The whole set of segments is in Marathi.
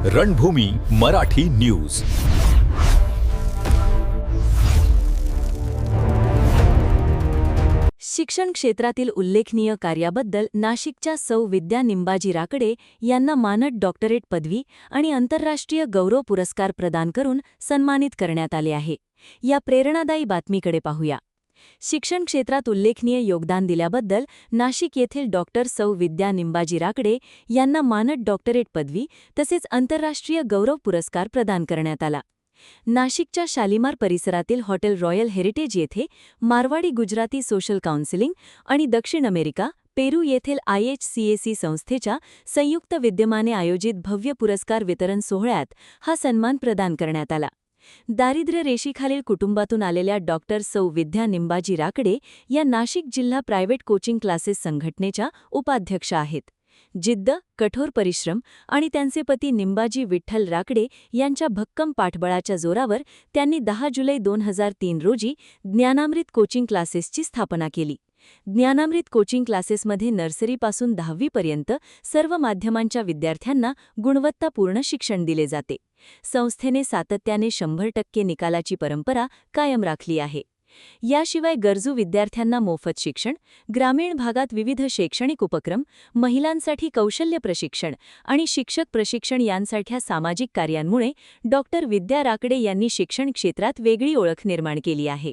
रणभूमी मराठी न्यूज. शिक्षण क्षेत्रातील उल्लेखनीय कार्याबद्दल नाशिकच्या सौ विद्या निंबाजी राकडे यांना मानद डॉक्टरेट पदवी आणि आंतरराष्ट्रीय गौरव पुरस्कार प्रदान करून सन्मानित करण्यात आले आहे. या प्रेरणादायी बातमीकडे पाहूया. शिक्षण क्षेत्रात उल्लेखनीय योगदान दिल्याबद्दल नाशिक येथील डॉक्टर सौ विद्या निंबाजी राकडे यांना मानद डॉक्टरेट पदवी तसेच आंतरराष्ट्रीय गौरव पुरस्कार प्रदान करण्यात आला. नाशिकच्या शालिमार परिसरातील हॉटेल रॉयल हेरिटेज येथे मारवाडी गुजराती सोशल काउन्सिलिंग आणि दक्षिण अमेरिका, पेरू येथील IHCAC संस्थेच्या संयुक्त विद्यमाने आयोजित भव्य पुरस्कार वितरण सोहळ्यात हा सन्मान प्रदान करण्यात आला. दारिद्र्य रेषेखालील कुटुंबातून आलेल्या डॉक्टर सौ विद्या निंबाजी राकडे या नाशिक जिल्हा प्रायव्हेट कोचिंग क्लासेस संघटनेच्या उपाध्यक्ष आहेत. जिद्द, कठोर परिश्रम आणि त्यांचे पती निंबाजी विठ्ठल राकडे यांच्या भक्कम पाठबळाच्या जोरावर त्यांनी 10 जुलै 2003 रोजी ज्ञानामृत कोचिंग क्लासेसची स्थापना केली. ज्ञानामृत कोचिंग क्लासेसमध्ये नर्सरीपासून 10वी पर्यंत सर्व माध्यमांच्या विद्यार्थ्यांना गुणवत्तापूर्ण शिक्षण दिले जाते. संस्थेने सातत्याने 100% निकालाची परंपरा कायम राखली आहे. याशिवाय गरजू विद्यार्थ्यांना मोफत शिक्षण, ग्रामीण भागात विविध शैक्षणिक उपक्रम, महिलांसाठी कौशल्य प्रशिक्षण आणि शिक्षक प्रशिक्षण यांसारख्या सामाजिक कार्यांमुळे डॉक्टर विद्या राकडे यांनी शिक्षण क्षेत्रात वेगळी ओळख निर्माण केली आहे.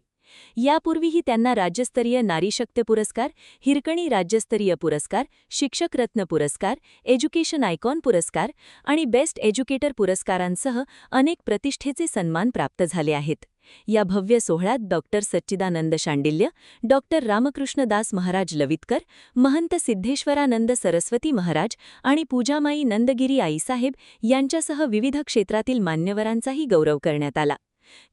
यापूर्वीही त्यांना राज्यस्तरीय नारीशक्ती पुरस्कार, हिरकणी राज्यस्तरीय पुरस्कार, शिक्षक रत्न पुरस्कार, एज्युकेशन आयकॉन पुरस्कार आणि बेस्ट एज्युकेटर पुरस्कारांसह अनेक प्रतिष्ठेचे सन्मान प्राप्त झाले आहेत. या भव्य सोहळ्यात डॉक्टर सच्चिदानंद शांडिल्य, डॉक्टर रामकृष्णदास महाराज लवितकर, महंत सिद्धेश्वरानंद सरस्वती महाराज आणि पूजामाई नंदगिरी आईसाहेब यांच्यासह विविध क्षेत्रातील मान्यवरांचाही गौरव करण्यात आला.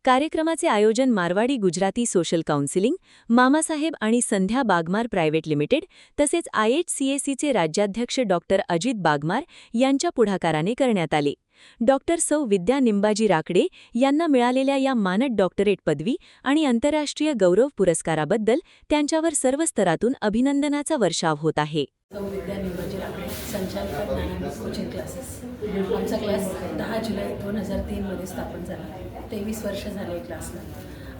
कार्यक्रमाचे आयोजन मारवाडी गुजराती सोशल काउन्सिलिंग, मामासाहेब आणि संध्या बागमार प्रायव्हेट लिमिटेड तसेच IHCACचे राज्याध्यक्ष डॉक्टर अजित बागमार यांच्या पुढाकाराने करण्यात आले. डॉक्टर सौ विद्या निंबाजी राकडे यांना मिळालेल्या या मानद डॉक्टरेट पदवी आणि आंतरराष्ट्रीय गौरव पुरस्काराबद्दल त्यांच्यावर सर्व स्तरातून अभिनंदनाचा वर्षाव होत आहे. सौ विद्या निंबाजी राकडे, संचालिका ज्ञानामृत कोचिंग क्लासेस. आमचा क्लास 10 जुलै 2003 मध्ये स्थापन झाला. 23 वर्ष झाले क्लासला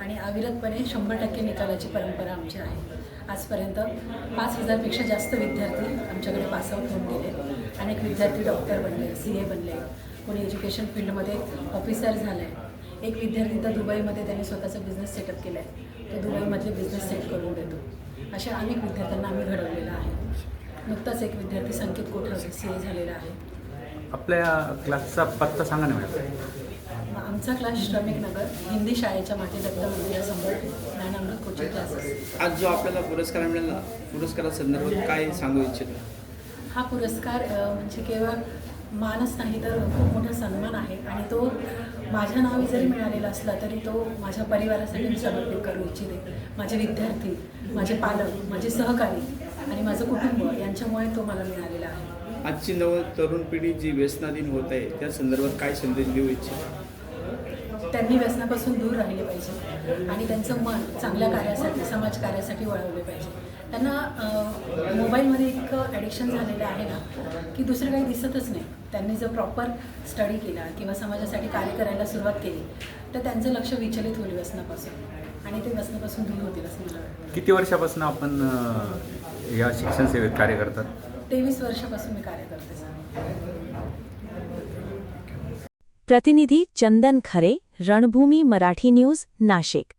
आणि अविरतपणे 100% निकालाची परंपरा आमची आहे. आजपर्यंत 5000 पेक्षा जास्त विद्यार्थी आमच्याकडे पासआउट होऊन गेले. अनेक विद्यार्थी डॉक्टर बनले, CA बनले, कोणी एज्युकेशन फील्डमध्ये ऑफिसर झालं आहे. एक विद्यार्थी तर दुबईमध्ये त्यांनी स्वतःचा बिझनेस सेटअप केला आहे. तो दुबईमधले बिझनेस सेट करून देतो. अशा अनेक विद्यार्थ्यांना आम्ही घडवलेलं आहे. नुकताच एक विद्यार्थी संकेत कोठावसे CA झालेला आहे. आपल्या क्लासचा पत्ता सांगा ना मॅडम. आमचा क्लास श्रमिक नगर हिंदी शाळेच्या मागे दत्त मंदिरासमोर ज्ञानामृत कोचिंग क्लासेस. आज जो आपल्याला पुरस्कार मिळाला, पुरस्कारासंदर्भात काय सांगू इच्छितो? हा पुरस्कार म्हणजे केवळ मानच नाही तर खूप मोठा सन्मान आहे आणि तो माझ्या नावी जरी मिळालेला असला तरी तो माझ्या परिवारासाठी मी समर्पित करू इच्छिते. माझे विद्यार्थी, माझे पालक, माझे सहकारी आणि माझं कुटुंब यांच्यामुळे तो मला मिळालेला आहे. आजची तरुण पिढी जी व्यसनाधीन होत आहे त्या संदर्भात काय संदेश देऊ इच्छितो? त्यांनी व्यसनापासून दूर राहिले पाहिजे आणि त्यांचं मन चांगल्या कार्यासाठी, समाजकार्यासाठी वळवले पाहिजे. त्यांना मोबाईलमध्ये इतकं ॲडिक्शन झालेलं आहे ना की दुसरं काही दिसतच नाही. त्यांनी जर प्रॉपर स्टडी केला किंवा समाजासाठी कार्य करायला सुरुवात केली तर त्यांचं लक्ष विचलित होईल व्यसनापासून आणि ते व्यसनापासून दूर होतील असं मला वाटतं. किती वर्षापासून आपण या शिक्षण सेवेत कार्य करतात? 23 वर्षापासून मी कार्य करते. प्रतिनिधी चंदन खरे, रणभूमी मराठी न्यूज, नाशिक.